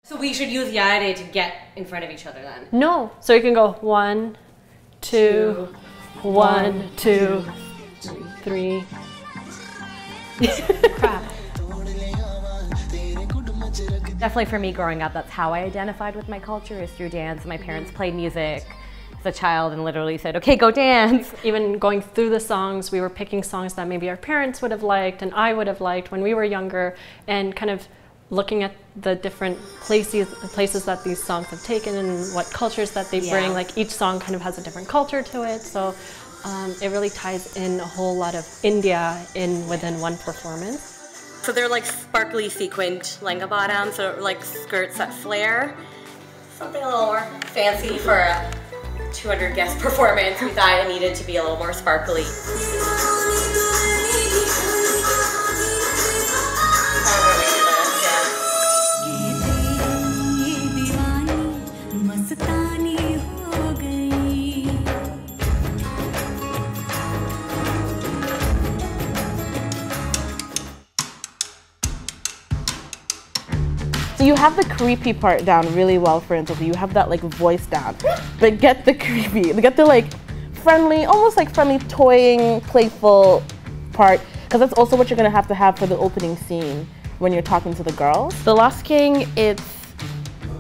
So we should use yare to get in front of each other then? No. So you can go 1, 2, 1, 2, 3. Crap. Definitely for me growing up, that's how I identified with my culture, is through dance. My parents played music as a child and literally said, okay, go dance. Even going through the songs, we were picking songs that maybe our parents would have liked and I would have liked when we were younger, and kind of looking at the different places that these songs have taken and what cultures that they bring. Like each song kind of has a different culture to it, so it really ties in a whole lot of India within one performance. So they're like sparkly sequined lenga bottoms, so like skirts that flare. Something a little more fancy for a 200 guest performance. We thought it needed to be a little more sparkly. So you have the creepy part down really well, for instance. You have that like voice down, but get the creepy, get the like friendly, almost like friendly, toying, playful part, because that's also what you're gonna have to have for the opening scene when you're talking to the girls. The Lost King, it's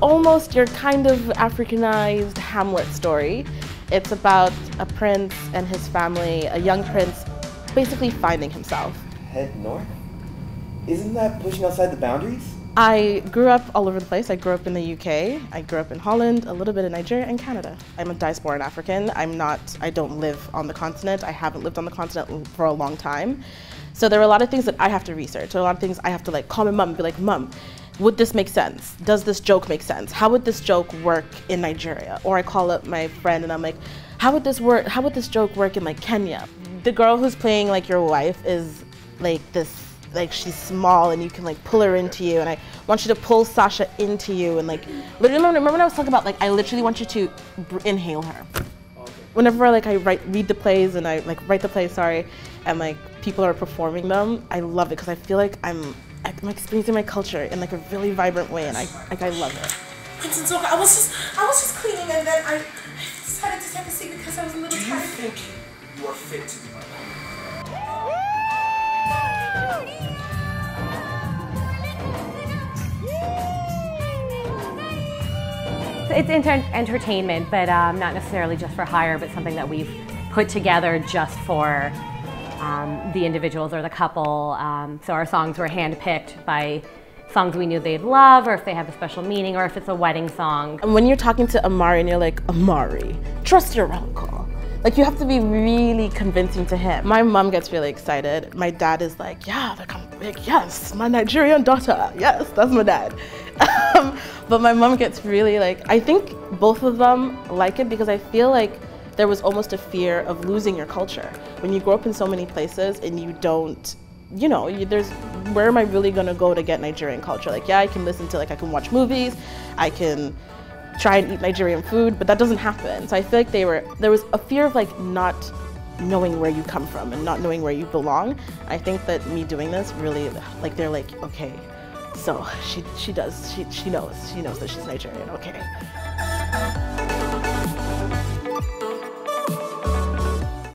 almost your kind of Africanized Hamlet story. It's about a prince and his family, a young prince basically finding himself. Head north? Isn't that pushing outside the boundaries? I grew up all over the place. I grew up in the UK, I grew up in Holland, a little bit in Nigeria and Canada. I'm a diasporan African. I don't live on the continent. I haven't lived on the continent for a long time. So there are a lot of things that I have to research. There are a lot of things I have to like call my mom and be like, Mom, would this make sense? Does this joke make sense? How would this joke work in Nigeria? Or I call up my friend and I'm like, how would this work? How would this joke work in like Kenya? The girl who's playing like your wife is like this, like she's small and you can like pull her into you, and I want you to pull Sasha into you, and like literally remember when I was talking about like I literally want you to inhale her. Whenever like I read the plays and I like write the plays, sorry, and like people are performing them, I love it because I feel like I'm experiencing my culture in like a really vibrant way, and I love it. Princess Zoka, I was just cleaning, and then I decided to take a seat because I was a little tired. Do you think you are fit to be my wife? It's entertainment, but not necessarily just for hire, but something that we've put together just for the individuals or the couple. So our songs were handpicked by songs we knew they'd love, or if they have a special meaning, or if it's a wedding song. And when you're talking to Amari and you're like, Amari, trust your uncle. Like you have to be really convincing to him. My mom gets really excited. My dad is like, yeah, yes, my Nigerian daughter. Yes, that's my dad. But my mom gets really like, I think both of them like it because I feel like there was almost a fear of losing your culture. When you grow up in so many places and you don't, you know, where am I really gonna go to get Nigerian culture? Like, yeah, I can listen to, like, I can watch movies, I can try and eat Nigerian food, but that doesn't happen. So I feel like there was a fear of like not knowing where you come from and not knowing where you belong. I think that me doing this really, like, they're like, okay, so she knows that she's Nigerian, okay.